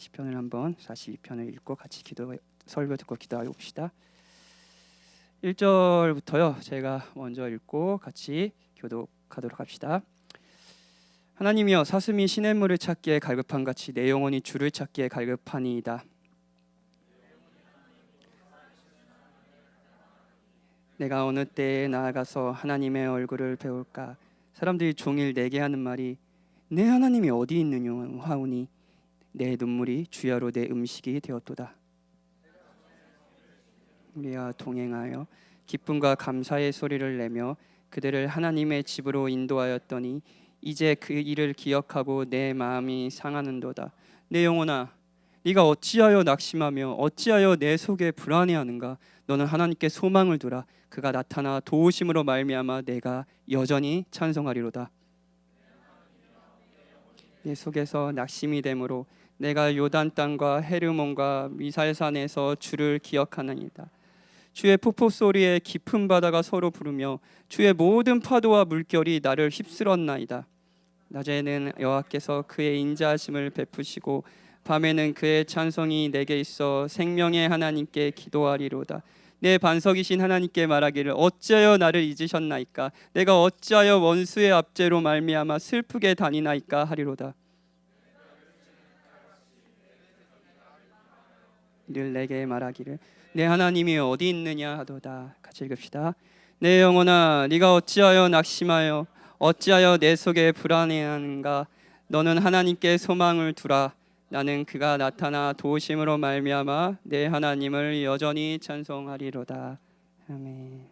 시편을 한번 42편을 읽고 같이 설교 듣고 기도해 봅시다. 1절부터요. 제가 먼저 읽고 같이 교독하도록 합시다. 하나님이여, 사슴이 시냇물을 찾기에 갈급한 같이 내 영혼이 주를 찾기에 갈급하니이다. 내가 어느 때에 나아가서 하나님의 얼굴을 배울까? 사람들이 종일 내게 하는 말이 내 하나님이 어디 있느냐 하오니 내 눈물이 주야로 내 음식이 되었도다. 우리가 동행하여 기쁨과 감사의 소리를 내며 그들을 하나님의 집으로 인도하였더니 이제 그 일을 기억하고 내 마음이 상하는도다. 내 영혼아, 네가 어찌하여 낙심하며 어찌하여 내 속에 불안해하는가? 너는 하나님께 소망을 두라. 그가 나타나 도우심으로 말미암아 내가 여전히 찬송하리로다. 내 속에서 낙심이 되므로 내가 요단 땅과 헤르몬과 미살산에서 주를 기억하나이다. 주의 폭포 소리에 깊은 바다가 서로 부르며 주의 모든 파도와 물결이 나를 휩쓸었나이다. 낮에는 여호와께서 그의 인자하심을 베푸시고 밤에는 그의 찬송이 내게 있어 생명의 하나님께 기도하리로다. 내 반석이신 하나님께 말하기를 어찌하여 나를 잊으셨나이까? 내가 어찌하여 원수의 압제로 말미암아 슬프게 다니나이까 하리로다. 늘 내게 말하기를 내 하나님이 어디 있느냐 하도다. 같이 읽읍시다. 내 영혼아, 네가 어찌하여 낙심하여 어찌하여 내 속에 불안해하는가? 너는 하나님께 소망을 두라. 나는 그가 나타나 도우심으로 말미암아 내 하나님을 여전히 찬송하리로다. 아멘.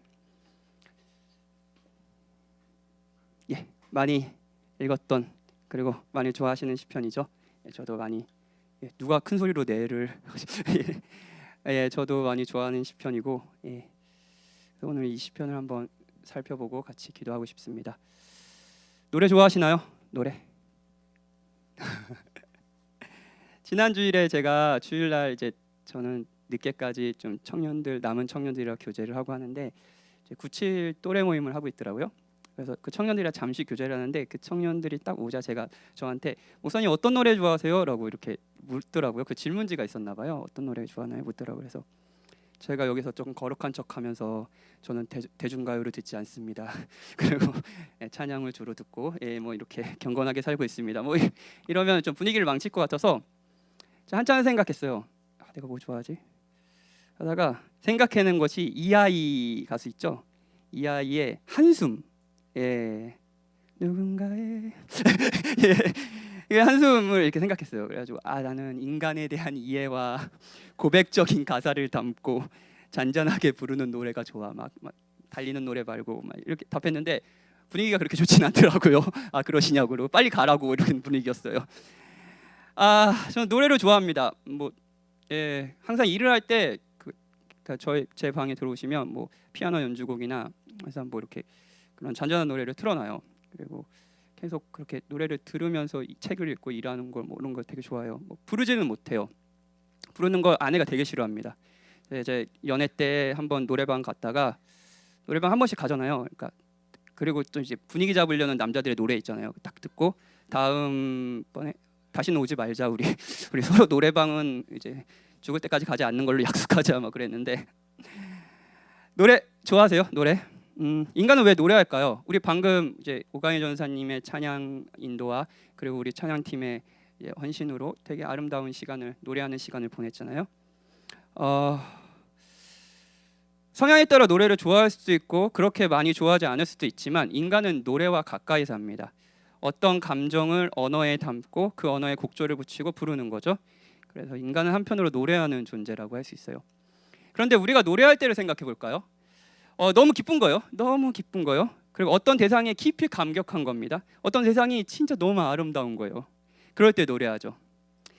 많이 읽었던 그리고 많이 좋아하시는 시편이죠. 저도 많이 누가 큰 소리로 내를 저도 많이 좋아하는 시편이고 오늘 이 시편을 한번 살펴보고 같이 기도하고 싶습니다. 노래 좋아하시나요? 노래. 지난 주일에 제가 주일날 이제 저는 늦게까지 좀 남은 청년들이랑 교제를 하고 하는데 97 또래 모임을 하고 있더라고요. 그래서 그 청년들이랑 잠시 교제를 하는데 그 청년들이 딱 오자 제가 저한테 목사님 어떤 노래 좋아하세요? 라고 이렇게 묻더라고요. 그 질문지가 있었나 봐요. 어떤 노래 좋아하나요? 묻더라고요. 그래서 제가 여기서 조금 거룩한 척하면서 저는 대중가요를 듣지 않습니다. 그리고 찬양을 주로 듣고 뭐 이렇게 경건하게 살고 있습니다. 뭐 이러면 좀 분위기를 망칠 것 같아서 한참 생각했어요. 내가 뭐 좋아하지? 하다가 생각해낸 것이 이하이 가수 있죠. 이하이의 한숨. 누군가의 한숨을 이렇게 생각했어요. 그래가지고 나는 인간에 대한 이해와 고백적인 가사를 담고 잔잔하게 부르는 노래가 좋아. 막 달리는 노래 말고 막 이렇게 답했는데 분위기가 그렇게 좋진 않더라고요. 그러시냐고 빨리 가라고 이런 분위기였어요. 저는 노래를 좋아합니다. 항상 일을 할 때 제 방에 들어오시면 뭐 피아노 연주곡이나 그래서 뭐 이렇게 그런 잔잔한 노래를 틀어놔요. 그리고 계속 그렇게 노래를 들으면서 이 책을 읽고 일하는 걸 이런 걸 되게 좋아해요. 부르지는 못해요. 부르는 걸 아내가 되게 싫어합니다. 이제 연애 때 한번 노래방 갔다가 노래방 한 번씩 가잖아요. 그리고 또 이제 분위기 잡으려는 남자들의 노래 있잖아요. 딱 듣고 다음번에 다시는 오지 말자. 우리 서로 노래방은 이제 죽을 때까지 가지 않는 걸로 약속하자 막 그랬는데 노래 좋아하세요? 노래? 인간은 왜 노래할까요? 우리 방금 이제 오강희 전사님의 찬양 인도와 그리고 우리 찬양팀의 헌신으로 되게 아름다운 시간을 노래하는 시간을 보냈잖아요. 성향에 따라 노래를 좋아할 수도 있고 그렇게 많이 좋아하지 않을 수도 있지만 인간은 노래와 가까이 삽니다. 어떤 감정을 언어에 담고 그 언어에 곡조를 붙이고 부르는 거죠. 그래서 인간은 한편으로 노래하는 존재라고 할 수 있어요. 그런데 우리가 노래할 때를 생각해 볼까요? 너무 기쁜 거요. 너무 기쁜 거요. 그리고 어떤 대상에 깊이 감격한 겁니다. 어떤 대상이 진짜 너무 아름다운 거예요. 그럴 때 노래하죠.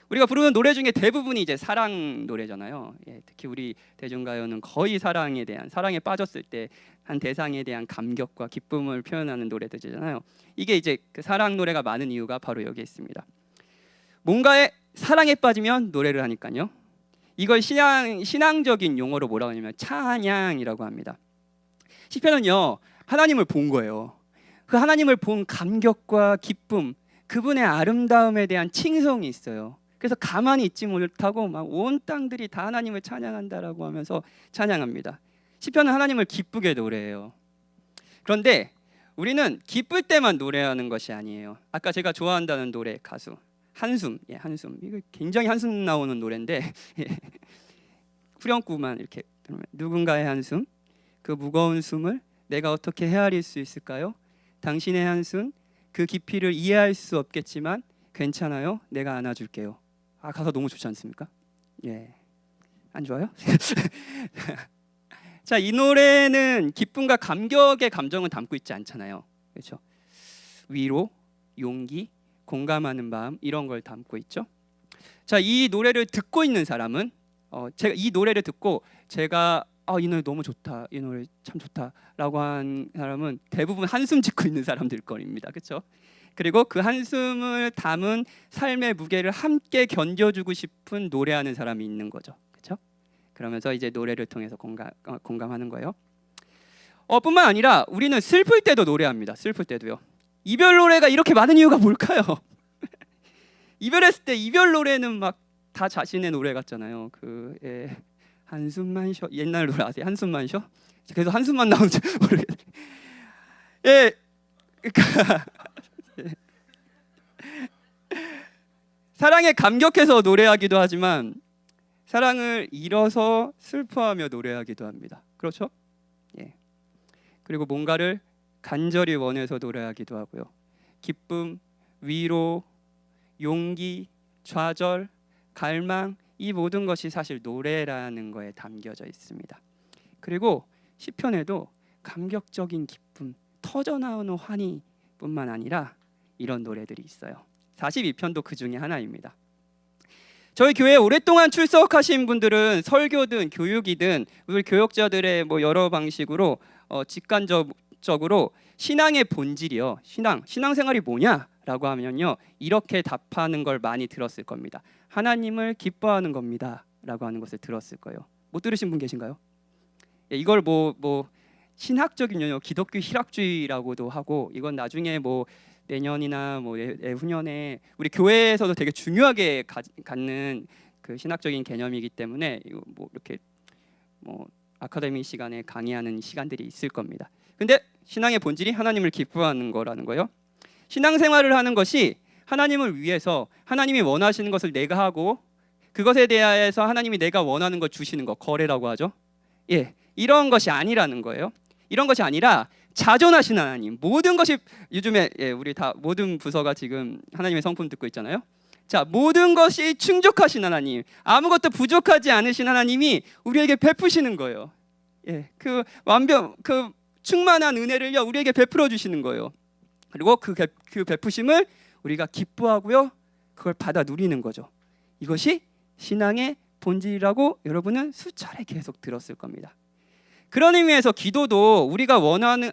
우리가 부르는 노래 중에 대부분이 이제 사랑 노래잖아요. 특히 우리 대중가요는 거의 사랑에 빠졌을 때 한 대상에 대한 감격과 기쁨을 표현하는 노래들이잖아요. 이게 이제 그 사랑 노래가 많은 이유가 바로 여기에 있습니다. 뭔가에 사랑에 빠지면 노래를 하니까요. 이걸 신앙적인 용어로 뭐라고 하냐면 찬양이라고 합니다. 시편은요 하나님을 본 거예요. 그 하나님을 본 감격과 기쁨, 그분의 아름다움에 대한 칭송이 있어요. 그래서 가만히 있지 못하고 막 온 땅들이 다 하나님을 찬양한다라고 하면서 찬양합니다. 시편은 하나님을 기쁘게 노래해요. 그런데 우리는 기쁠 때만 노래하는 것이 아니에요. 아까 제가 좋아한다는 노래 가수 한숨, 한숨. 이거 굉장히 한숨 나오는 노래인데 후렴구만 이렇게 누군가의 한숨, 그 무거운 숨을 내가 어떻게 헤아릴 수 있을까요? 당신의 한숨, 그 깊이를 이해할 수 없겠지만 괜찮아요. 내가 안아줄게요. 가사 너무 좋지 않습니까? 안 좋아요? 자, 이 노래는 기쁨과 감격의 감정은 담고 있지 않잖아요. 그렇죠? 위로, 용기, 공감하는 마음 이런 걸 담고 있죠. 자, 이 노래를 듣고 있는 사람은 제가 이 노래를 듣고 제가 이 노래 너무 좋다, 이 노래 참 좋다라고 한 사람은 대부분 한숨 짓고 있는 사람들 거입니다. 그렇죠? 그리고 그 한숨을 담은 삶의 무게를 함께 견뎌주고 싶은 노래하는 사람이 있는 거죠. 그렇죠? 그러면서 이제 노래를 통해서 공감하는 거예요. 뿐만 아니라 우리는 슬플 때도 노래합니다. 슬플 때도요. 이별 노래가 이렇게 많은 이유가 뭘까요? 이별했을 때 이별 노래는 막 다 자신의 노래 같잖아요. 한숨만 쉬어. 옛날 노래 아세요? 한숨만 쉬어. 그래서 한숨만 나오는지 모르겠어요. 그러니까 사랑에 감격해서 노래하기도 하지만 사랑을 잃어서 슬퍼하며 노래하기도 합니다. 그렇죠? 그리고 뭔가를 간절히 원해서 노래하기도 하고요. 기쁨, 위로, 용기, 좌절, 갈망 이 모든 것이 사실 노래라는 거에 담겨져 있습니다. 그리고 시편에도 감격적인 기쁨, 터져나오는 환희뿐만 아니라 이런 노래들이 있어요. 42편도 그 중에 하나입니다. 저희 교회에 오랫동안 출석하신 분들은 설교든 교육이든 우리 교역자들의 여러 방식으로 직관적으로 신앙의 본질이요. 신앙생활이 뭐냐라고 하면요. 이렇게 답하는 걸 많이 들었을 겁니다. 하나님을 기뻐하는 겁니다라고 하는 것을 들었을 거예요. 못 들으신 분 계신가요? 이걸 신학적인 용어, 기독교 희락주의라고도 하고 이건 나중에 내년이나 내후년에 우리 교회에서도 되게 중요하게 갖는 그 신학적인 개념이기 때문에 이렇게 아카데미 시간에 강의하는 시간들이 있을 겁니다. 근데 신앙의 본질이 하나님을 기뻐하는 거라는 거예요. 신앙생활을 하는 것이 하나님을 위해서 하나님이 원하시는 것을 내가 하고 그것에 대해서 하나님이 내가 원하는 걸 주시는 거, 거래라고 하죠. 이런 것이 아니라는 거예요. 이런 것이 아니라 자존하신 하나님, 모든 것이 요즘에 우리 다 모든 부서가 지금 하나님의 성품 듣고 있잖아요. 자, 모든 것이 충족하신 하나님, 아무것도 부족하지 않으신 하나님이 우리에게 베푸시는 거예요. 그 충만한 은혜를요 우리에게 베풀어 주시는 거예요. 그리고 그 베푸심을 우리가 기뻐하고요, 그걸 받아 누리는 거죠. 이것이 신앙의 본질이라고 여러분은 수차례 계속 들었을 겁니다. 그런 의미에서 기도도 우리가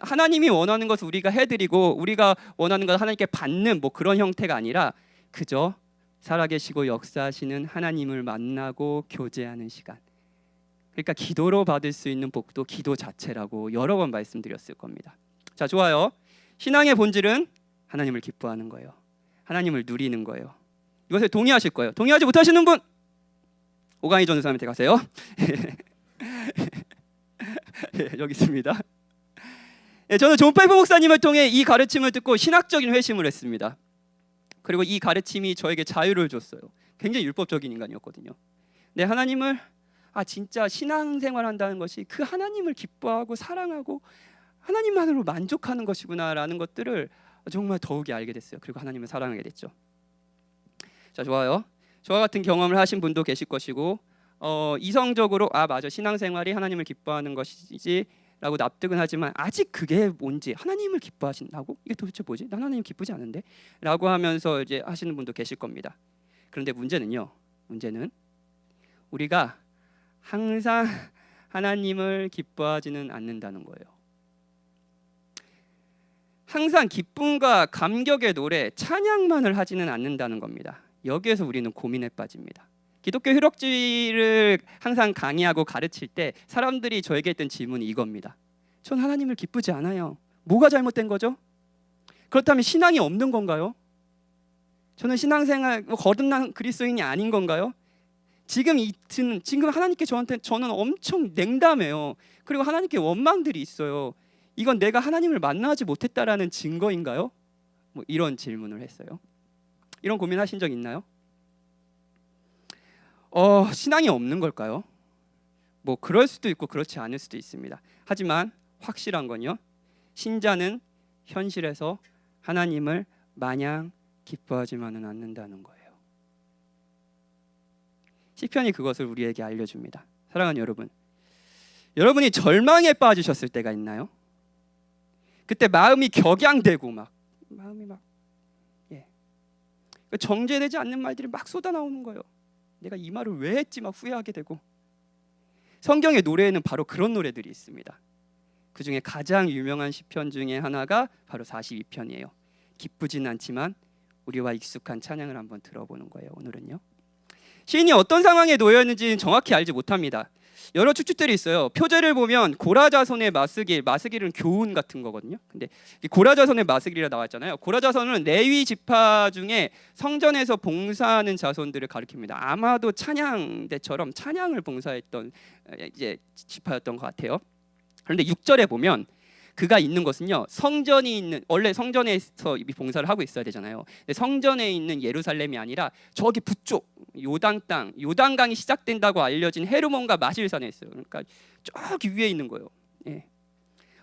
하나님이 원하는 것을 우리가 해드리고 우리가 원하는 것을 하나님께 받는 그런 형태가 아니라 그저 살아계시고 역사하시는 하나님을 만나고 교제하는 시간. 그러니까 기도로 받을 수 있는 복도 기도 자체라고 여러 번 말씀드렸을 겁니다. 자, 좋아요. 신앙의 본질은 하나님을 기뻐하는 거예요. 하나님을 누리는 거예요. 이것에 동의하실 거예요. 동의하지 못하시는 분 오강희 전사님한테 가세요. 여기 있습니다. 저는 존 파이프 목사님을 통해 이 가르침을 듣고 신학적인 회심을 했습니다. 그리고 이 가르침이 저에게 자유를 줬어요. 굉장히 율법적인 인간이었거든요. 네, 하나님을 진짜 신앙생활 한다는 것이 그 하나님을 기뻐하고 사랑하고 하나님만으로 만족하는 것이구나라는 것들을 정말 더욱이 알게 됐어요. 그리고 하나님을 사랑하게 됐죠. 자, 좋아요. 저와 같은 경험을 하신 분도 계실 것이고 이성적으로 맞아, 신앙생활이 하나님을 기뻐하는 것이지 라고 납득은 하지만 아직 그게 뭔지, 하나님을 기뻐하신다고? 이게 도대체 뭐지? 난 하나님 기쁘지 않은데? 라고 하면서 이제 하시는 분도 계실 겁니다. 그런데 문제는 우리가 항상 하나님을 기뻐하지는 않는다는 거예요. 항상 기쁨과 감격의 노래, 찬양만을 하지는 않는다는 겁니다. 여기에서 우리는 고민에 빠집니다. 기독교 희락주의를 항상 강의하고 가르칠 때 사람들이 저에게 했던 질문이 이겁니다. 전 하나님을 기쁘지 않아요. 뭐가 잘못된 거죠? 그렇다면 신앙이 없는 건가요? 저는 신앙생활 거듭난 그리스도인이 아닌 건가요? 지금 하나님께 저는 엄청 냉담해요. 그리고 하나님께 원망들이 있어요. 이건 내가 하나님을 만나지 못했다라는 증거인가요? 뭐 이런 질문을 했어요. 이런 고민하신 적 있나요? 신앙이 없는 걸까요? 뭐 그럴 수도 있고 그렇지 않을 수도 있습니다. 하지만 확실한 건요, 신자는 현실에서 하나님을 마냥 기뻐하지만은 않는다는 거예요. 시편이 그것을 우리에게 알려줍니다. 사랑하는 여러분, 여러분이 절망에 빠지셨을 때가 있나요? 그때 마음이 격양되고 마음이 정죄되지 않는 말들이 막 쏟아 나오는 거예요. 내가 이 말을 왜 했지 막 후회하게 되고. 성경의 노래에는 바로 그런 노래들이 있습니다. 그 중에 가장 유명한 시편 중에 하나가 바로 42편이에요. 기쁘진 않지만 우리와 익숙한 찬양을 한번 들어보는 거예요. 오늘은요, 시인이 어떤 상황에 놓여 있는지는 정확히 알지 못합니다. 여러 추측들이 있어요. 표제를 보면 고라자손의 마스길은 교훈 같은 거거든요. 근데 이 고라자손의 마스길이라 나왔잖아요. 고라자손은 레위 지파 중에 성전에서 봉사하는 자손들을 가리킵니다. 아마도 찬양대처럼 찬양을 봉사했던 이제 지파였던 것 같아요. 그런데 6절에 보면 그가 있는 곳은요, 성전이 있는, 원래 성전에서 봉사를 하고 있어야 되잖아요. 근데 성전에 있는 예루살렘이 아니라 저기 북쪽 요단 땅, 요단강이 시작된다고 알려진 헤르몬과 마실산에 있어요. 그러니까 저기 위에 있는 거예요. 예.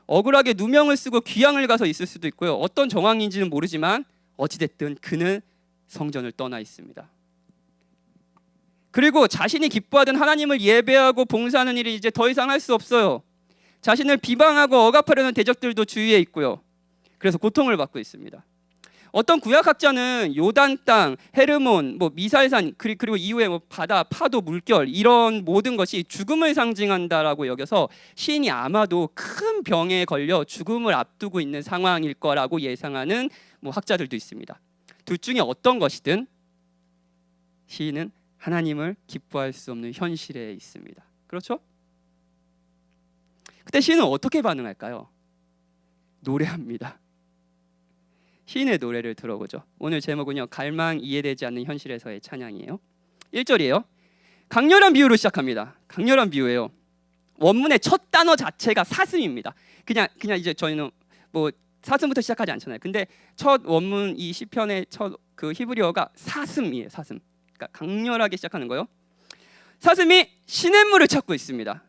억울하게 누명을 쓰고 귀향을 가서 있을 수도 있고요. 어떤 정황인지는 모르지만 어찌됐든 그는 성전을 떠나 있습니다. 그리고 자신이 기뻐하던 하나님을 예배하고 봉사하는 일이 이제 더 이상 할 수 없어요. 자신을 비방하고 억압하려는 대적들도 주위에 있고요. 그래서 고통을 받고 있습니다. 어떤 구약학자는 요단 땅, 헤르몬, 미살산, 그리고 이후에 바다, 파도, 물결 이런 모든 것이 죽음을 상징한다라고 여겨서 시인이 아마도 큰 병에 걸려 죽음을 앞두고 있는 상황일 거라고 예상하는 학자들도 있습니다. 둘 중에 어떤 것이든 시인은 하나님을 기뻐할 수 없는 현실에 있습니다. 그렇죠? 그때 시인은 어떻게 반응할까요? 노래합니다. 시인의 노래를 들어보죠. 오늘 제목은요, 갈망 이해되지 않는 현실에서의 찬양이에요. 1절이에요. 강렬한 비유로 시작합니다. 강렬한 비유예요. 원문의 첫 단어 자체가 사슴입니다. 그냥 이제 저희는 사슴부터 시작하지 않잖아요. 근데 첫 원문 이 시편의 첫 그 히브리어가 사슴이에요. 사슴. 그러니까 강렬하게 시작하는 거예요. 사슴이 시냇물을 찾고 있습니다.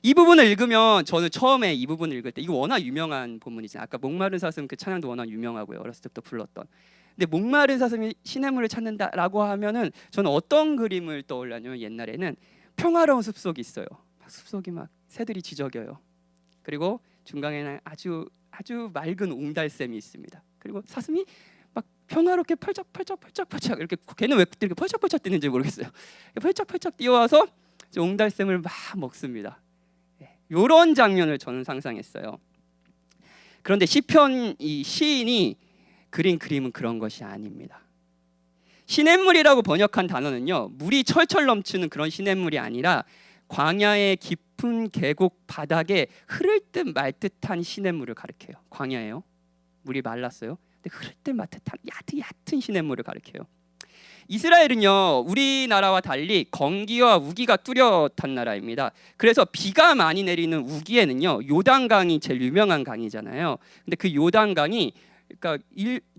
이 부분을 읽으면 저는 처음에 이 부분을 읽을 때 이거 워낙 유명한 본문이잖아요. 아까 목마른 사슴 그 찬양도 워낙 유명하고요. 어렸을 때부터 불렀던. 근데 목마른 사슴이 시냇물을 찾는다라고 하면은 저는 어떤 그림을 떠올려냐면 옛날에는 평화로운 숲속이 있어요. 숲속이 막 새들이 지저귀어요. 그리고 중간에는 아주 맑은 옹달샘이 있습니다. 그리고 사슴이 막 평화롭게 펄쩍 이렇게, 걔는 왜 이렇게 펄쩍 뛰는지 모르겠어요. 펄쩍 뛰어와서 옹달샘을 막 먹습니다. 이런 장면을 저는 상상했어요. 그런데 시편 이 시인이 그린 그림은 그런 것이 아닙니다. 시냇물이라고 번역한 단어는요, 물이 철철 넘치는 그런 시냇물이 아니라 광야의 깊은 계곡 바닥에 흐를 듯 말 듯한 시냇물을 가리켜요. 광야예요. 물이 말랐어요. 근데 흐를 듯 말 듯한 얕은 시냇물을 가리켜요. 이스라엘은요, 우리나라와 달리 건기와 우기가 뚜렷한 나라입니다. 그래서 비가 많이 내리는 우기에는요, 요단강이 제일 유명한 강이잖아요. 근데 그 요단강이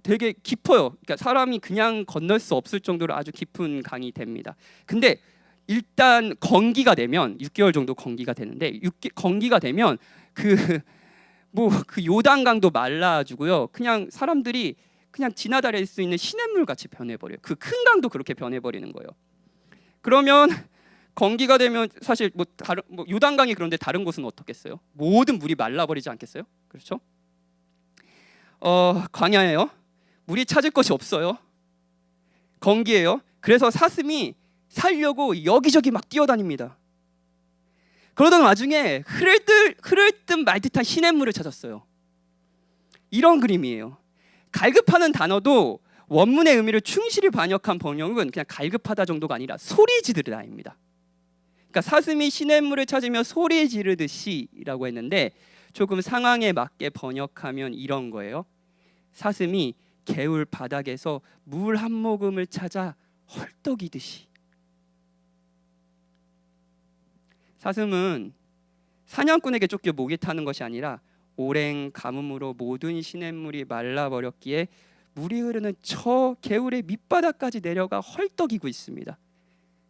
되게 깊어요. 그러니까 사람이 그냥 건널 수 없을 정도로 아주 깊은 강이 됩니다. 근데 일단 건기가 되면 6개월 정도 건기가 되는데 건기가 되면 그 요단강도 말라주고요. 그냥 사람들이 그냥 지나다닐 수 있는 시냇물 같이 변해버려요. 그 큰 강도 그렇게 변해버리는 거예요. 그러면 건기가 되면 사실 요단강이 그런데 다른 곳은 어떻겠어요? 모든 물이 말라버리지 않겠어요? 그렇죠? 광야예요. 물이 찾을 곳이 없어요. 건기예요. 그래서 사슴이 살려고 여기저기 막 뛰어다닙니다. 그러던 와중에 흐를 듯 말 듯한 시냇물을 찾았어요. 이런 그림이에요. 갈급하는 단어도 원문의 의미를 충실히 반역한 번역은 그냥 갈급하다 정도가 아니라 소리 지르다입니다. 그러니까 사슴이 시냇물을 찾으며 소리 지르듯이라고 했는데 조금 상황에 맞게 번역하면 이런 거예요. 사슴이 개울 바닥에서 물 한 모금을 찾아 헐떡이듯이. 사슴은 사냥꾼에게 쫓겨 목이 타는 것이 아니라 오랜 가뭄으로 모든 시냇물이 말라버렸기에 물이 흐르는 저 개울의 밑바닥까지 내려가 헐떡이고 있습니다.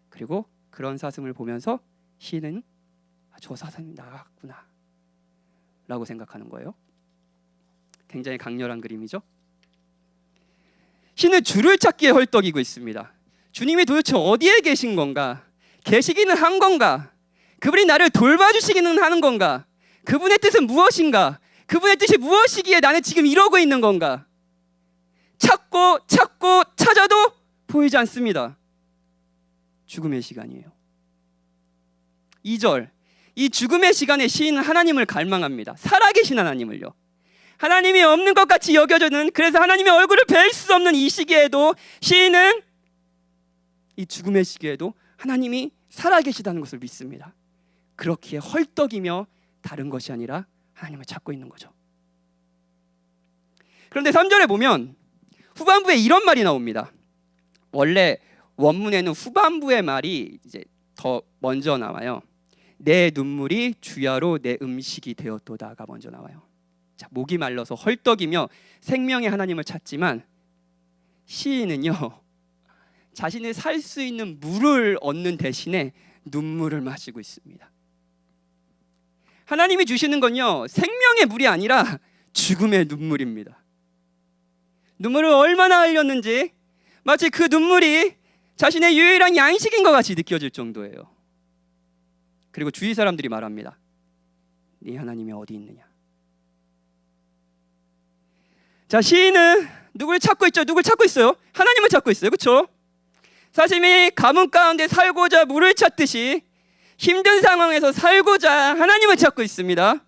그리고 그런 사슴을 보면서 시인은 저 사슴이 나갔구나 라고 생각하는 거예요. 굉장히 강렬한 그림이죠. 시는 주를 찾기에 헐떡이고 있습니다. 주님이 도대체 어디에 계신 건가? 계시기는 한 건가? 그분이 나를 돌봐주시기는 하는 건가? 그분의 뜻은 무엇인가? 그분의 뜻이 무엇이기에 나는 지금 이러고 있는 건가? 찾고 찾아도 보이지 않습니다. 죽음의 시간이에요. 2절, 이 죽음의 시간에 시인은 하나님을 갈망합니다. 살아계신 하나님을요. 하나님이 없는 것 같이 여겨지는, 그래서 하나님의 얼굴을 뵐 수 없는 이 시기에도 시인은 이 죽음의 시기에도 하나님이 살아계시다는 것을 믿습니다. 그렇기에 헐떡이며 다른 것이 아니라 하나님을 찾고 있는 거죠. 그런데 3절에 보면 후반부에 이런 말이 나옵니다. 원래 원문에는 후반부의 말이 이제 더 먼저 나와요. 내 눈물이 주야로 내 음식이 되었도다가 먼저 나와요. 자, 목이 말라서 헐떡이며 생명의 하나님을 찾지만 시인은요, 자신을 살 수 있는 물을 얻는 대신에 눈물을 마시고 있습니다. 하나님이 주시는 건요, 생명의 물이 아니라 죽음의 눈물입니다. 눈물을 얼마나 흘렸는지 마치 그 눈물이 자신의 유일한 양식인 것 같이 느껴질 정도예요. 그리고 주위 사람들이 말합니다. 네 하나님이 어디 있느냐? 자, 시인은 누굴 찾고 있죠? 누굴 찾고 있어요? 하나님을 찾고 있어요. 그렇죠? 사슴이 가뭄 가운데 살고자 물을 찾듯이 힘든 상황에서 살고자 하나님을 찾고 있습니다.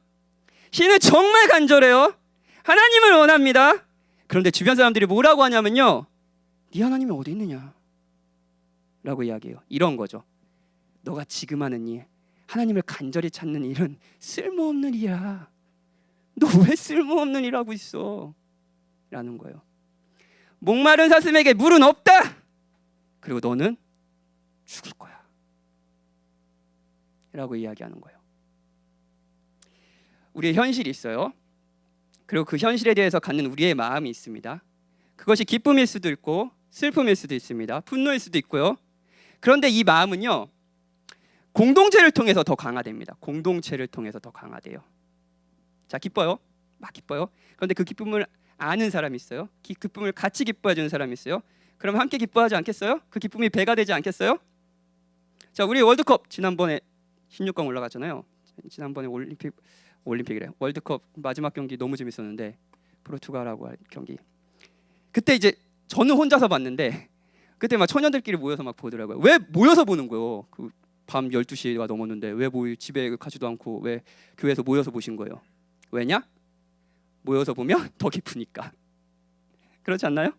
시인은 정말 간절해요. 하나님을 원합니다. 그런데 주변 사람들이 뭐라고 하냐면요, 네 하나님이 어디 있느냐? 라고 이야기해요. 이런 거죠. 너가 지금 하는 일, 하나님을 간절히 찾는 일은 쓸모없는 일이야. 너 왜 쓸모없는 일 하고 있어? 라는 거예요. 목마른 사슴에게 물은 없다. 그리고 너는 죽을 거야. 라고 이야기하는 거예요. 우리의 현실이 있어요. 그리고 그 현실에 대해서 갖는 우리의 마음이 있습니다. 그것이 기쁨일 수도 있고 슬픔일 수도 있습니다. 분노일 수도 있고요. 그런데 이 마음은요, 공동체를 통해서 더 강화됩니다. 공동체를 통해서 더 강화돼요. 자, 기뻐요. 막 기뻐요. 그런데 그 기쁨을 아는 사람이 있어요. 기쁨을 같이 기뻐해 주는 사람이 있어요. 그럼 함께 기뻐하지 않겠어요? 그 기쁨이 배가 되지 않겠어요? 자, 우리 월드컵 지난번에 16강 올라갔잖아요. 지난번에 올림픽이래. 월드컵 마지막 경기 너무 재밌었는데, 포르투갈하고 할 경기. 그때 이제 저는 혼자서 봤는데 그때 막 처녀들끼리 모여서 막 보더라고요. 왜 모여서 보는 거예요? 그 밤 12시가 넘었는데 왜 집에 가지도 않고 왜 교회에서 모여서 보신 거예요? 왜냐? 모여서 보면 더 기쁘니까. 그렇지 않나요?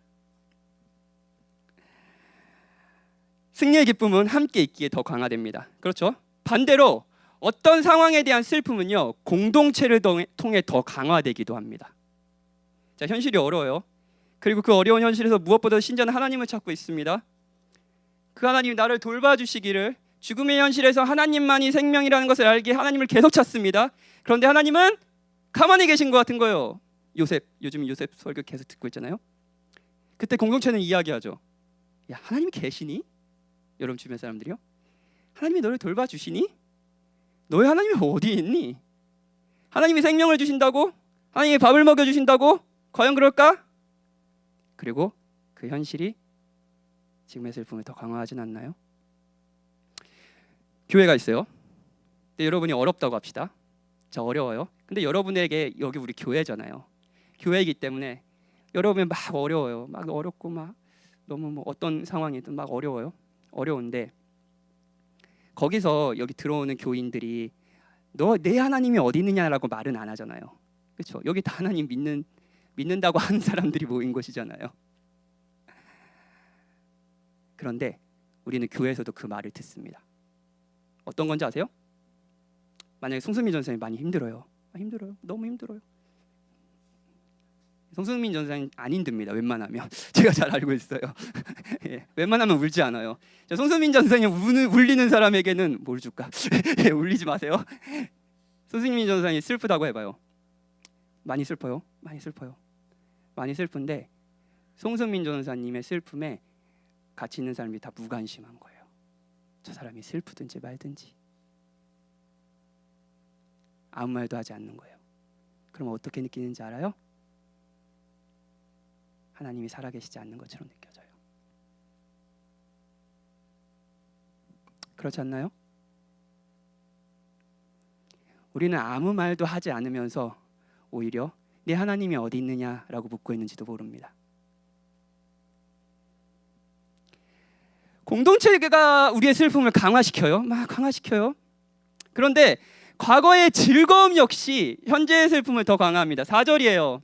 승리의 기쁨은 함께 있기에 더 강화됩니다. 그렇죠? 반대로 어떤 상황에 대한 슬픔은요, 공동체를 통해 더 강화되기도 합니다. 자, 현실이 어려워요. 그리고 그 어려운 현실에서 무엇보다 신자는 하나님을 찾고 있습니다. 그 하나님이 나를 돌봐주시기를, 죽음의 현실에서 하나님만이 생명이라는 것을 알기에 하나님을 계속 찾습니다. 그런데 하나님은 가만히 계신 것 같은 거예요. 요즘 요셉 설교 계속 듣고 있잖아요. 그때 공동체는 이야기하죠. 야, 하나님이 계시니? 여러분 주변 사람들이요. 하나님이 너를 돌봐주시니? 너의 하나님이 어디 있니? 하나님이 생명을 주신다고? 하나님이 밥을 먹여주신다고? 과연 그럴까? 그리고 그 현실이 지금의 슬픔을 더 강화하진 않나요? 교회가 있어요. 근데 여러분이 어렵다고 합시다. 자, 어려워요. 근데 여러분에게 여기 우리 교회잖아요. 교회이기 때문에 여러분이 막 어려워요. 막 어렵고 막 너무 뭐 어떤 상황이든 막 어려워요. 어려운데 거기서 여기 들어오는 교인들이 너 내 하나님이 어디 있느냐라고 말은 안 하잖아요. 그렇죠? 여기 다 하나님 믿는다고 하는 사람들이 모인 곳이잖아요. 그런데 우리는 교회에서도 그 말을 듣습니다. 어떤 건지 아세요? 만약에 송수민 전사님 많이 힘들어요. 힘들어요. 너무 힘들어요. 송승민 전사님 안 힘듭니다. 웬만하면 제가 잘 알고 있어요. 예, 웬만하면 울지 않아요. 송승민 전사님 울리는 사람에게는 뭘 줄까? 예, 울리지 마세요. 송승민 전사님 슬프다고 해봐요. 많이 슬퍼요? 많이 슬퍼요. 많이 슬픈데 송승민 전사님의 슬픔에 같이 있는 사람이 다 무관심한 거예요. 저 사람이 슬프든지 말든지 아무 말도 하지 않는 거예요. 그럼 어떻게 느끼는지 알아요? 하나님이 살아계시지 않는 것처럼 느껴져요. 그렇지 않나요? 우리는 아무 말도 하지 않으면서 오히려 내 하나님이 어디 있느냐라고 묻고 있는지도 모릅니다. 공동체가 우리의 슬픔을 강화시켜요. 막 강화시켜요. 그런데 과거의 즐거움 역시 현재의 슬픔을 더 강화합니다. 4절이에요.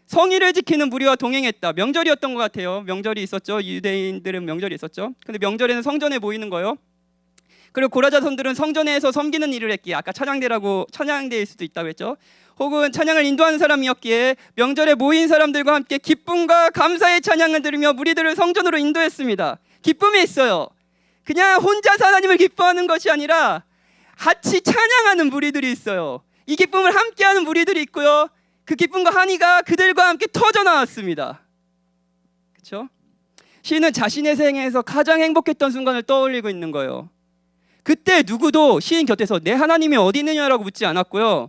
성의를 지키는 무리와 동행했다. 명절이었던 것 같아요. 명절이 있었죠. 유대인들은 명절이 있었죠. 근데 명절에는 성전에 모이는 거예요. 그리고 고라자손들은 성전에서 섬기는 일을 했기에 아까 찬양대일 수도 있다고 했죠. 혹은 찬양을 인도하는 사람이었기에 명절에 모인 사람들과 함께 기쁨과 감사의 찬양을 들으며 무리들을 성전으로 인도했습니다. 기쁨이 있어요. 그냥 혼자서 하나님을 기뻐하는 것이 아니라 같이 찬양하는 무리들이 있어요. 이 기쁨을 함께하는 무리들이 있고요. 그 기쁨과 한이가 그들과 함께 터져 나왔습니다. 그렇죠? 시인은 자신의 생애에서 가장 행복했던 순간을 떠올리고 있는 거예요. 그때 누구도 시인 곁에서 내 하나님이 어디 있느냐라고 묻지 않았고요.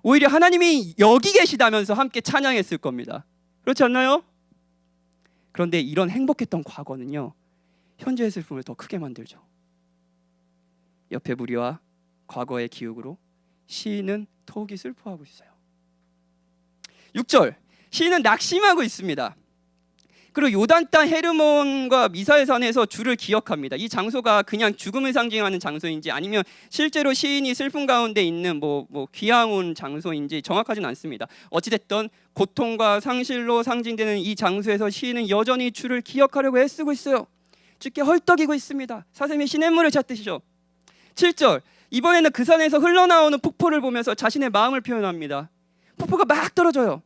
오히려 하나님이 여기 계시다면서 함께 찬양했을 겁니다. 그렇지 않나요? 그런데 이런 행복했던 과거는요, 현재의 슬픔을 더 크게 만들죠. 옆에 무리와 과거의 기억으로 시인은 더욱이 슬퍼하고 있어요. 6절, 시인은 낙심하고 있습니다. 그리고 요단 땅 헤르몬과 미사의 산에서 주를 기억합니다. 이 장소가 그냥 죽음을 상징하는 장소인지 아니면 실제로 시인이 슬픔 가운데 있는 뭐 귀향 장소인지 정확하진 않습니다. 어찌됐든 고통과 상실로 상징되는 이 장소에서 시인은 여전히 주를 기억하려고 애쓰고 있어요. 주께 헐떡이고 있습니다. 사슴이 시냇물을 찾듯이죠. 7절, 이번에는 그 산에서 흘러나오는 폭포를 보면서 자신의 마음을 표현합니다. 폭포가 막 떨어져요.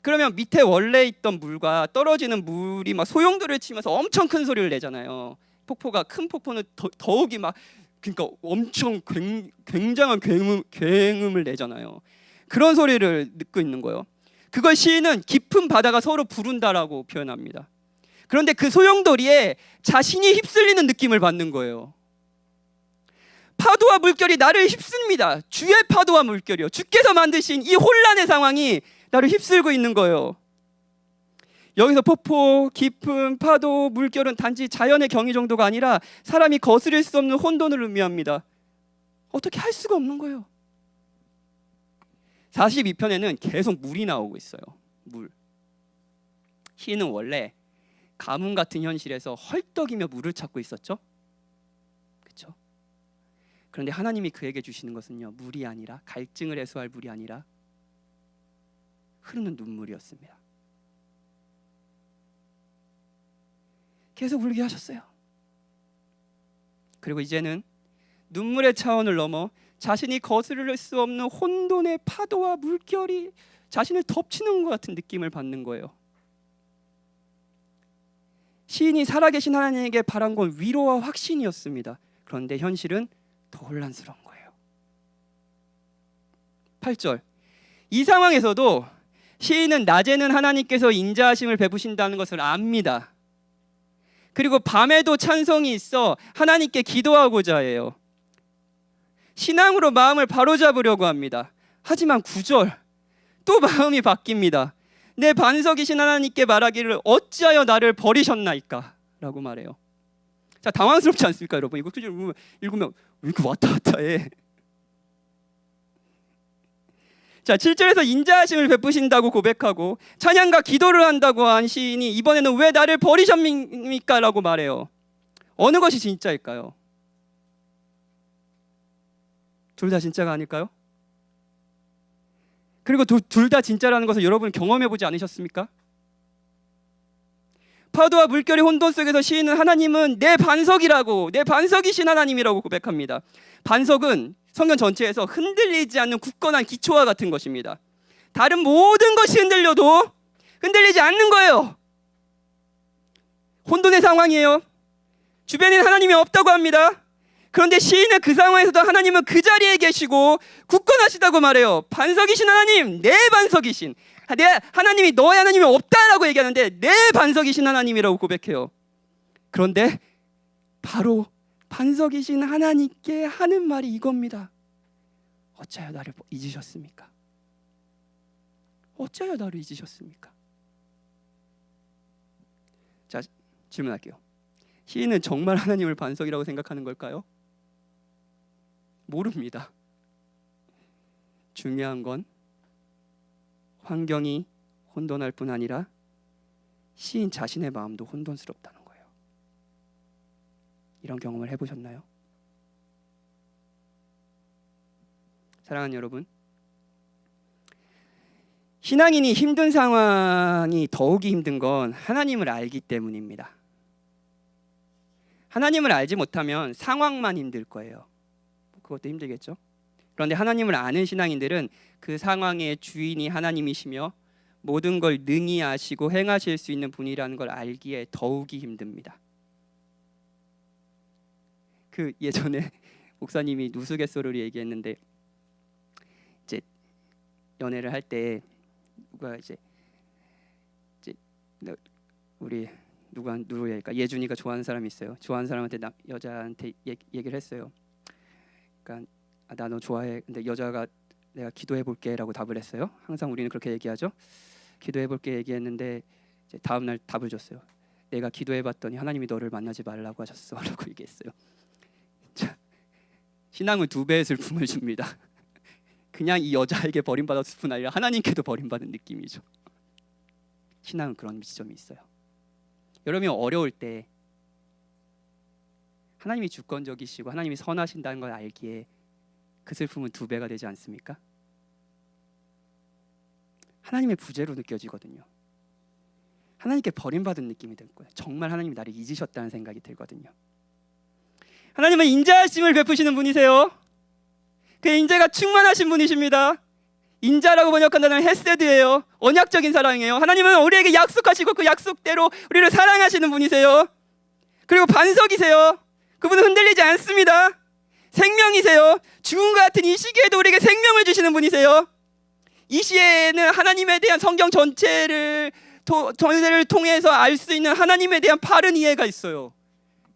그러면 밑에 원래 있던 물과 떨어지는 물이 막 소용돌이를 치면서 엄청 큰 소리를 내잖아요. 폭포가 큰 폭포는 더욱이 막 그러니까 엄청 굉장한 굉음을 내잖아요. 그런 소리를 듣고 있는 거예요. 그걸 시인은 깊은 바다가 서로 부른다라고 표현합니다. 그런데 그 소용돌이에 자신이 휩쓸리는 느낌을 받는 거예요. 파도와 물결이 나를 휩습니다. 주의 파도와 물결이요. 주께서 만드신 이 혼란의 상황이 나를 휩쓸고 있는 거예요. 여기서 폭포, 깊은 파도, 물결은 단지 자연의 경이 정도가 아니라 사람이 거스릴 수 없는 혼돈을 의미합니다. 어떻게 할 수가 없는 거예요. 42편에는 계속 물이 나오고 있어요. 물. 시인은 원래 가뭄 같은 현실에서 헐떡이며 물을 찾고 있었죠. 그렇죠? 그런데 하나님이 그에게 주시는 것은요, 물이 아니라 갈증을 해소할 물이 아니라 흐르는 눈물이었습니다. 계속 울게 하셨어요. 그리고 이제는 눈물의 차원을 넘어 자신이 거스를 수 없는 혼돈의 파도와 물결이 자신을 덮치는 것 같은 느낌을 받는 거예요. 시인이 살아계신 하나님에게 바란 건 위로와 확신이었습니다. 그런데 현실은 더 혼란스러운 거예요. 8절, 이 상황에서도 시인은 낮에는 하나님께서 인자하심을 베푸신다는 것을 압니다. 그리고 밤에도 찬송이 있어 하나님께 기도하고자 해요. 신앙으로 마음을 바로잡으려고 합니다. 하지만 9절, 또 마음이 바뀝니다. 내 반석이신 하나님께 말하기를 어찌하여 나를 버리셨나이까? 라고 말해요. 자, 당황스럽지 않습니까, 여러분? 이거 읽으면 왜 이렇게 왔다 갔다 해? 자, 7절에서 인자하심을 베푸신다고 고백하고 찬양과 기도를 한다고 한 시인이 이번에는 왜 나를 버리셨습니까? 라고 말해요. 어느 것이 진짜일까요? 둘 다 진짜가 아닐까요? 그리고 둘 다 진짜라는 것을 여러분 경험해보지 않으셨습니까? 파도와 물결의 혼돈 속에서 시인은 하나님은 내 반석이라고, 내 반석이신 하나님이라고 고백합니다. 반석은 성경 전체에서 흔들리지 않는 굳건한 기초와 같은 것입니다. 다른 모든 것이 흔들려도 흔들리지 않는 거예요. 혼돈의 상황이에요. 주변에는 하나님이 없다고 합니다. 그런데 시인은 그 상황에서도 하나님은 그 자리에 계시고 굳건하시다고 말해요. 반석이신 하나님, 내 반석이신, 하나님이 너의 하나님이 없다라고 얘기하는데 내 반석이신 하나님이라고 고백해요. 그런데 바로 반석이신 하나님께 하는 말이 이겁니다. 어찌하여 나를 잊으셨습니까? 어찌하여 나를 잊으셨습니까? 자, 질문할게요. 시인은 정말 하나님을 반석이라고 생각하는 걸까요? 모릅니다. 중요한 건 환경이 혼돈할 뿐 아니라 시인 자신의 마음도 혼돈스럽다는 거예요. 이런 경험을 해보셨나요? 사랑하는 여러분, 신앙인이 힘든 상황이 더욱이 힘든 건 하나님을 알기 때문입니다. 하나님을 알지 못하면 상황만 힘들 거예요. 그것도 힘들겠죠. 그런데 하나님을 아는 신앙인들은 그 상황의 주인이 하나님이시며 모든 걸 능히 아시고 행하실 수 있는 분이라는 걸 알기에 더욱이 힘듭니다. 그 예전에 목사님이 우스갯소리를 얘기했는데, 이제 연애를 할 때 누가 이제 우리 누구일까, 예준이가 좋아하는 사람이 있어요. 좋아하는 사람한테 여자한테 얘기를 했어요. 그러니까 나 너 좋아해. 근데 여자가 내가 기도해 볼게라고 답을 했어요. 항상 우리는 그렇게 얘기하죠. 기도해 볼게 얘기했는데 이제 다음 날 답을 줬어요. 내가 기도해 봤더니 하나님이 너를 만나지 말라고 하셨어라고 얘기했어요. 자, 신앙은 두 배의 슬픔을 줍니다. 그냥 이 여자에게 버림받았을 뿐 아니라 하나님께도 버림받은 느낌이죠. 신앙은 그런 지점이 있어요. 여러분이 어려울 때 하나님이 주권적이시고 하나님이 선하신다는 걸 알기에 그 슬픔은 두 배가 되지 않습니까? 하나님의 부재로 느껴지거든요. 하나님께 버림받은 느낌이 들 거예요. 정말 하나님이 나를 잊으셨다는 생각이 들거든요. 하나님은 인자하심을 베푸시는 분이세요. 그 인자가 충만하신 분이십니다. 인자라고 번역한다는 헤세드예요. 언약적인 사랑이에요. 하나님은 우리에게 약속하시고 그 약속대로 우리를 사랑하시는 분이세요. 그리고 반석이세요. 그분은 흔들리지 않습니다. 생명이세요. 죽음과 같은 이 시기에도 우리에게 생명을 주시는 분이세요. 이 시에는 하나님에 대한 성경 전체를 통해서 알 수 있는 하나님에 대한 바른 이해가 있어요.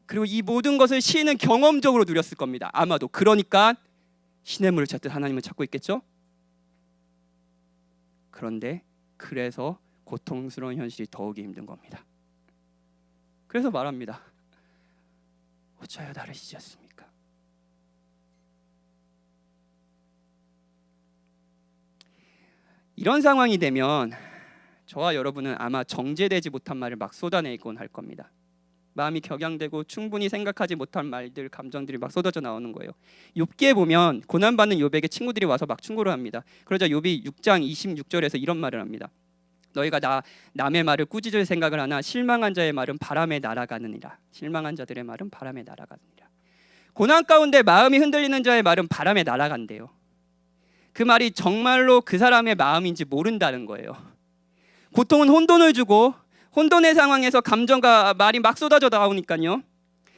그리고 이 모든 것을 시인은 경험적으로 누렸을 겁니다. 아마도. 그러니까 시냇물을 찾듯 하나님을 찾고 있겠죠. 그런데 그래서 고통스러운 현실이 더욱이 힘든 겁니다. 그래서 말합니다. 어찌하여 나를 잊으셨습니까? 이런 상황이 되면 저와 여러분은 아마 정제되지 못한 말을 막 쏟아내곤 할 겁니다. 마음이 격양되고 충분히 생각하지 못한 말들, 감정들이 막 쏟아져 나오는 거예요. 욥기에 보면 고난받는 욥에게 친구들이 와서 막 충고를 합니다. 그러자 욥이 6장 26절에서 이런 말을 합니다. 너희가 남의 말을 꾸짖을 생각을 하나 실망한 자의 말은 바람에 날아가느니라. 실망한 자들의 말은 바람에 날아가느니라. 고난 가운데 마음이 흔들리는 자의 말은 바람에 날아간대요. 그 말이 정말로 그 사람의 마음인지 모른다는 거예요. 고통은 혼돈을 주고 혼돈의 상황에서 감정과 말이 막 쏟아져 나오니까요.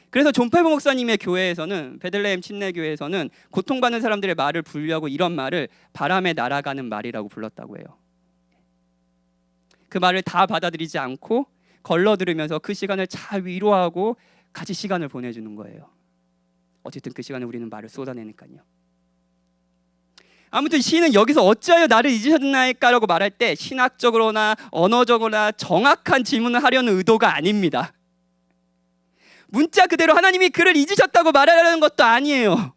그래서 존 팔보 목사님의 교회에서는, 베들레헴 침례교회에서는 고통받는 사람들의 말을 분류하고 이런 말을 바람에 날아가는 말이라고 불렀다고 해요. 그 말을 다 받아들이지 않고 걸러 들으면서 그 시간을 잘 위로하고 같이 시간을 보내주는 거예요. 어쨌든 그 시간에 우리는 말을 쏟아내니까요. 아무튼 시인은 여기서 어찌하여 나를 잊으셨나이까라고 말할 때 신학적으로나 언어적으로나 정확한 질문을 하려는 의도가 아닙니다. 문자 그대로 하나님이 그를 잊으셨다고 말하려는 것도 아니에요.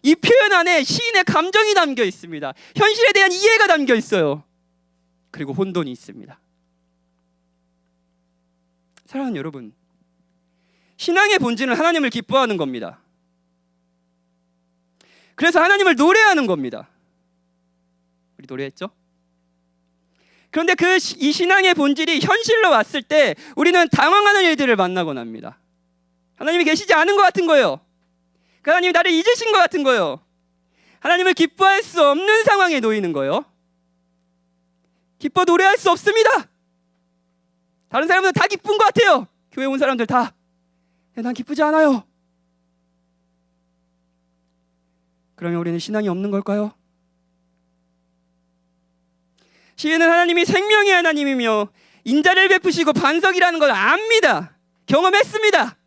이 표현 안에 시인의 감정이 담겨 있습니다. 현실에 대한 이해가 담겨 있어요. 그리고 혼돈이 있습니다. 사랑하는 여러분, 신앙의 본질은 하나님을 기뻐하는 겁니다. 그래서 하나님을 노래하는 겁니다. 우리 노래했죠? 그런데 이 신앙의 본질이 현실로 왔을 때 우리는 당황하는 일들을 만나곤 합니다. 하나님이 계시지 않은 것 같은 거예요. 하나님이 나를 잊으신 것 같은 거예요. 하나님을 기뻐할 수 없는 상황에 놓이는 거예요. 기뻐 노래할 수 없습니다. 다른 사람들 다 기쁜 것 같아요. 교회 온 사람들 다. 난 기쁘지 않아요. 그러면 우리는 신앙이 없는 걸까요? 시인은 하나님이 생명의 하나님이며 인자를 베푸시고 반석이라는 걸 압니다. 경험했습니다.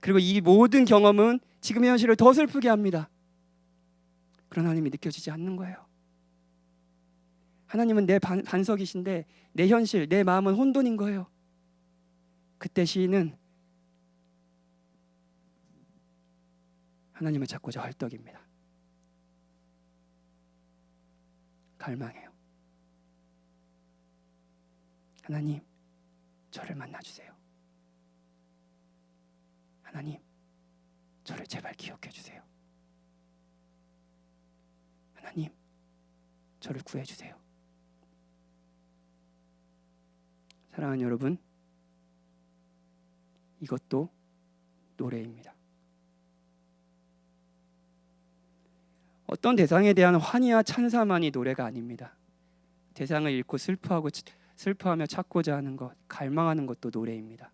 그리고 이 모든 경험은 지금의 현실을 더 슬프게 합니다. 그런 하나님이 느껴지지 않는 거예요. 하나님은 내 반석이신데 내 현실, 내 마음은 혼돈인 거예요. 그때 시인은 하나님을 찾고자 헐떡입니다. 갈망해요. 하나님, 저를 만나주세요. 하나님, 저를 제발 기억해 주세요. 하나님, 저를 구해 주세요. 사랑하는 여러분, 이것도 노래입니다. 어떤 대상에 대한 환희와 찬사만이 노래가 아닙니다. 대상을 잃고 슬퍼하며 찾고자 하는 것, 갈망하는 것도 노래입니다.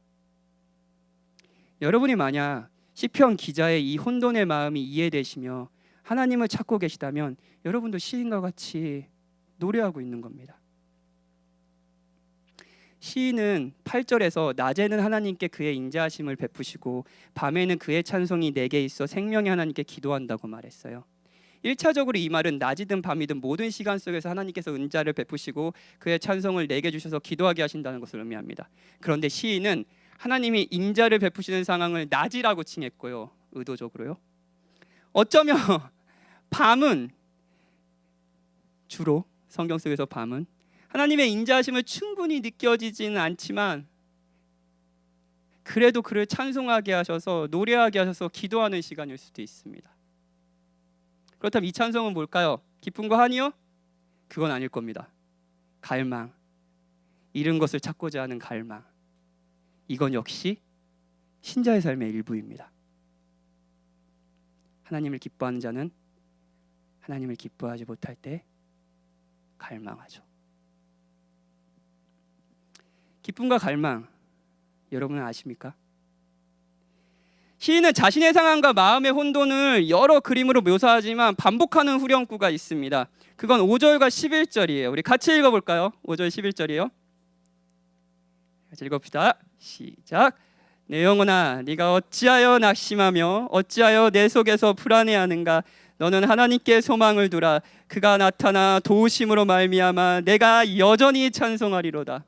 여러분이 만약 시편 기자의 이 혼돈의 마음이 이해되시며 하나님을 찾고 계시다면 여러분도 시인과 같이 노래하고 있는 겁니다. 시인은 8절에서 낮에는 하나님께 그의 인자하심을 베푸시고 밤에는 그의 찬송이 내게 있어 생명의 하나님께 기도한다고 말했어요. 1차적으로 이 말은 낮이든 밤이든 모든 시간 속에서 하나님께서 은자를 베푸시고 그의 찬송을 내게 주셔서 기도하게 하신다는 것을 의미합니다. 그런데 시인은 하나님이 인자를 베푸시는 상황을 낮이라고 칭했고요. 의도적으로요. 어쩌면 밤은 주로 성경 속에서 밤은 하나님의 인자하심을 충분히 느껴지지는 않지만 그래도 그를 찬송하게 하셔서 노래하게 하셔서 기도하는 시간일 수도 있습니다. 그렇다면 이 찬송은 뭘까요? 기쁨과 한이요? 그건 아닐 겁니다. 갈망, 잃은 것을 찾고자 하는 갈망. 이건 역시 신자의 삶의 일부입니다. 하나님을 기뻐하는 자는 하나님을 기뻐하지 못할 때 갈망하죠. 기쁨과 갈망, 여러분은 아십니까? 시인은 자신의 상황과 마음의 혼돈을 여러 그림으로 묘사하지만 반복하는 후렴구가 있습니다. 그건 5절과 11절이에요. 우리 같이 읽어볼까요? 5절 11절이에요. 같이 읽읍시다. 시작. 내 영혼아, 네가 어찌하여 낙심하며 어찌하여 내 속에서 불안해하는가? 너는 하나님께 소망을 두라. 그가 나타나 도우심으로 말미암아 내가 여전히 찬송하리로다.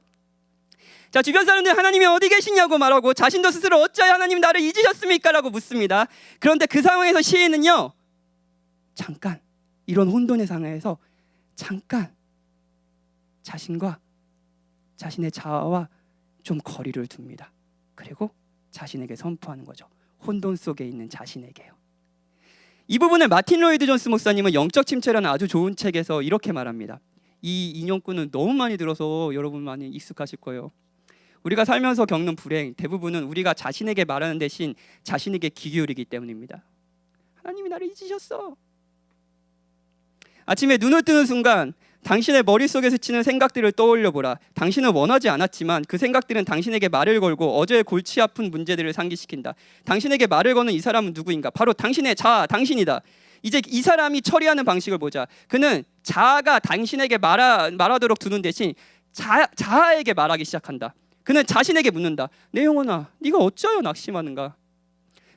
자, 주변 사람들 하나님이 어디 계시냐고 말하고 자신도 스스로 어찌하여 하나님 나를 잊으셨습니까? 라고 묻습니다. 그런데 그 상황에서 시인은요, 잠깐 이런 혼돈의 상황에서 잠깐 자신과 자신의 자아와 좀 거리를 둡니다. 그리고 자신에게 선포하는 거죠. 혼돈 속에 있는 자신에게요. 이 부분을 마틴 로이드 존스 목사님은 영적 침체라는 아주 좋은 책에서 이렇게 말합니다. 이 인용구는 너무 많이 들어서 여러분 많이 익숙하실 거예요. 우리가 살면서 겪는 불행 대부분은 우리가 자신에게 말하는 대신 자신에게 귀 기울이기 때문입니다. 하나님이 나를 잊으셨어. 아침에 눈을 뜨는 순간 당신의 머릿속에 스치는 생각들을 떠올려 보라. 당신은 원하지 않았지만 그 생각들은 당신에게 말을 걸고 어제의 골치 아픈 문제들을 상기시킨다. 당신에게 말을 거는 이 사람은 누구인가? 바로 당신의 자아, 당신이다. 이제 이 사람이 처리하는 방식을 보자. 그는 자아가 당신에게 말하도록 두는 대신 자아에게 말하기 시작한다. 그는 자신에게 묻는다. 내 영혼아, 네가 어찌하여 낙심하는가?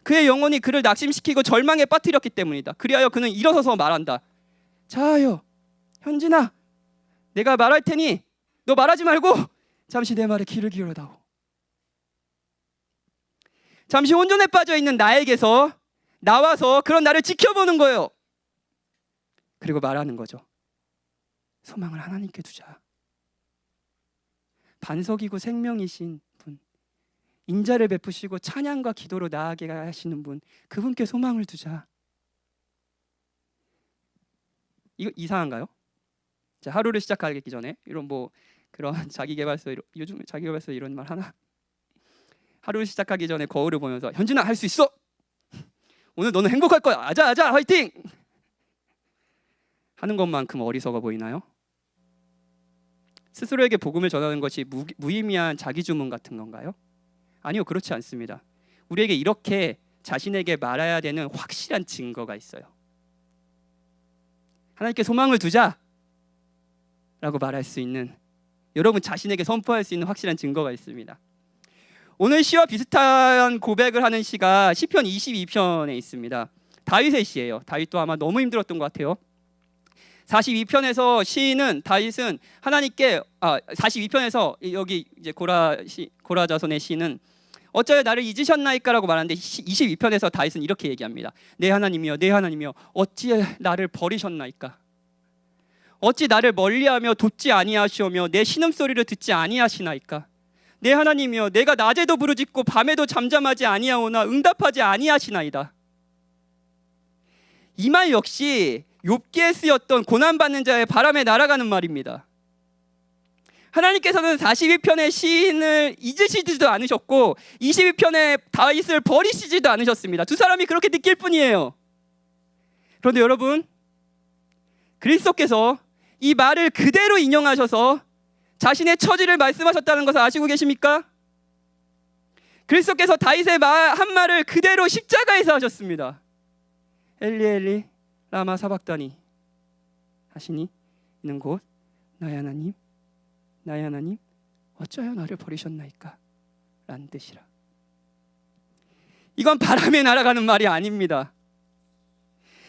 그의 영혼이 그를 낙심시키고 절망에 빠뜨렸기 때문이다. 그리하여 그는 일어서서 말한다. 자아여, 현진아, 내가 말할 테니 너 말하지 말고 잠시 내 말에 귀를 기울여다오. 잠시 혼돈에 빠져 있는 나에게서 나와서 그런 나를 지켜보는 거예요. 그리고 말하는 거죠. 소망을 하나님께 두자. 반석이고 생명이신 분, 인자를 베푸시고 찬양과 기도로 나아가게 하시는 분, 그분께 소망을 두자. 이거 이상한가요? 자, 하루를 시작하기 전에 이런 그런 자기계발서, 요즘 자기계발서 이런 말 하나? 하루를 시작하기 전에 거울을 보면서 현진아, 할 수 있어. 오늘 너는 행복할 거야. 아자 화이팅! 하는 것만큼 어리석어 보이나요? 스스로에게 복음을 전하는 것이 무의미한 자기주문 같은 건가요? 아니요, 그렇지 않습니다. 우리에게 이렇게 자신에게 말해야 되는 확실한 증거가 있어요. 하나님께 소망을 두자 라고 말할 수 있는, 여러분 자신에게 선포할 수 있는 확실한 증거가 있습니다. 오늘 시와 비슷한 고백을 하는 시가 시편 22편에 있습니다. 다윗의 시예요. 다윗도 아마 너무 힘들었던 것 같아요. 42편에서 시인은 다윗은 하나님께 42편에서 여기 이제 고라 자손의 시는 어쩌여 나를 잊으셨나이까라고 말하는데 22편에서 다윗은 이렇게 얘기합니다. 내 하나님이여 내 하나님이여 어찌 나를 버리셨나이까? 어찌 나를 멀리하며 돕지 아니하시오며 내 신음소리를 듣지 아니하시나이까? 내 하나님이여 내가 낮에도 부르짖고 밤에도 잠잠하지 아니하오나 응답하지 아니하시나이다. 이 말 역시 욥기에 쓰였던 고난받는 자의 바람에 날아가는 말입니다. 하나님께서는 42편의 시인을 잊으시지도 않으셨고 22편의 다윗을 버리시지도 않으셨습니다. 두 사람이 그렇게 느낄 뿐이에요. 그런데 여러분, 그리스도께서 이 말을 그대로 인용하셔서 자신의 처지를 말씀하셨다는 것을 아시고 계십니까? 그리스도께서 다윗의 한 말을 그대로 십자가에서 하셨습니다. 엘리 엘리 라마 사박다니 하시니 이는 곧 나의 하나님 나의 하나님 어쩌여 나를 버리셨나이까? 라는 뜻이라. 이건 바람에 날아가는 말이 아닙니다.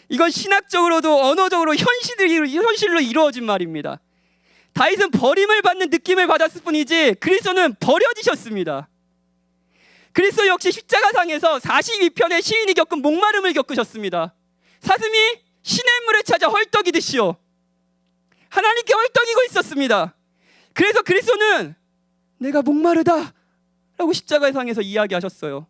이건 신학적으로도 언어적으로 현실로 이루어진 말입니다. 다윗은 버림을 받는 느낌을 받았을 뿐이지 그리스도는 버려지셨습니다. 그리스도 역시 십자가상에서 42편의 시인이 겪은 목마름을 겪으셨습니다. 사슴이 시냇물을 찾아 헐떡이듯이요, 하나님께 헐떡이고 있었습니다. 그래서 그리스도는 내가 목마르다 라고 십자가상에서 이야기하셨어요.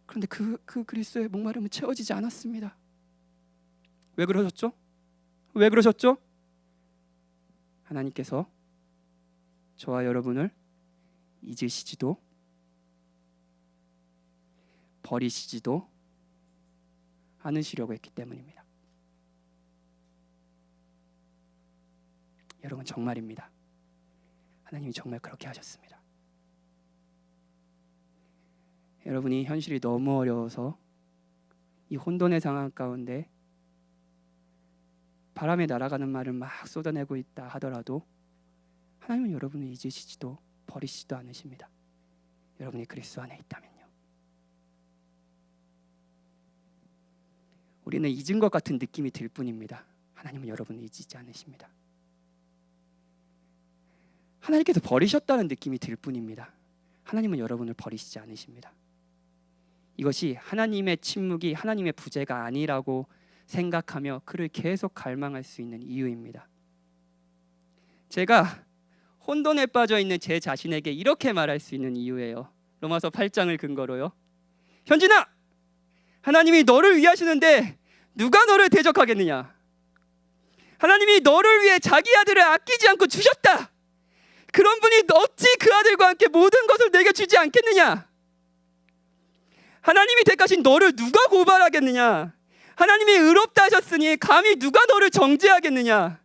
그런데 그 그리스도의 목마름은 채워지지 않았습니다. 왜 그러셨죠? 왜 그러셨죠? 하나님께서 저와 여러분을 잊으시지도 버리시지도 않으시려고 했기 때문입니다. 여러분, 정말입니다. 하나님이 정말 그렇게 하셨습니다. 여러분이 현실이 너무 어려워서 이 혼돈의 상황 가운데 바람에 날아가는 말을 막 쏟아내고 있다 하더라도 하나님은 여러분을 잊으시지도 버리시지도 않으십니다. 여러분이 그리스도 안에 있다면요. 우리는 잊은 것 같은 느낌이 들 뿐입니다. 하나님은 여러분을 잊지 않으십니다. 하나님께서 버리셨다는 느낌이 들 뿐입니다. 하나님은 여러분을 버리시지 않으십니다. 이것이 하나님의 침묵이 하나님의 부재가 아니라고 생각하며 그를 계속 갈망할 수 있는 이유입니다. 제가 혼돈에 빠져 있는 제 자신에게 이렇게 말할 수 있는 이유예요. 로마서 8장을 근거로요. 현진아, 하나님이 너를 위하시는데 누가 너를 대적하겠느냐? 하나님이 너를 위해 자기 아들을 아끼지 않고 주셨다. 그런 분이 어찌 그 아들과 함께 모든 것을 내게 주지 않겠느냐? 하나님이 택하신 너를 누가 고발하겠느냐? 하나님이 의롭다 하셨으니 감히 누가 너를 정죄하겠느냐?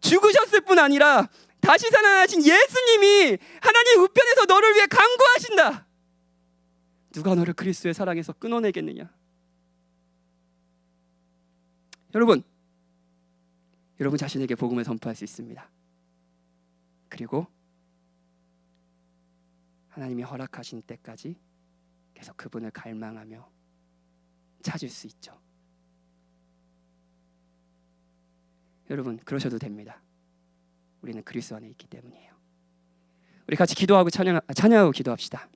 죽으셨을 뿐 아니라 다시 살아나신 예수님이 하나님 우편에서 너를 위해 간구하신다. 누가 너를 그리스도의 사랑에서 끊어내겠느냐? 여러분 자신에게 복음을 선포할 수 있습니다. 그리고 하나님이 허락하신 때까지 계속 그분을 갈망하며 찾을 수 있죠. 여러분, 그러셔도 됩니다. 우리는 그리스도 안에 있기 때문이에요. 우리 같이 기도하고 찬양하고 기도합시다.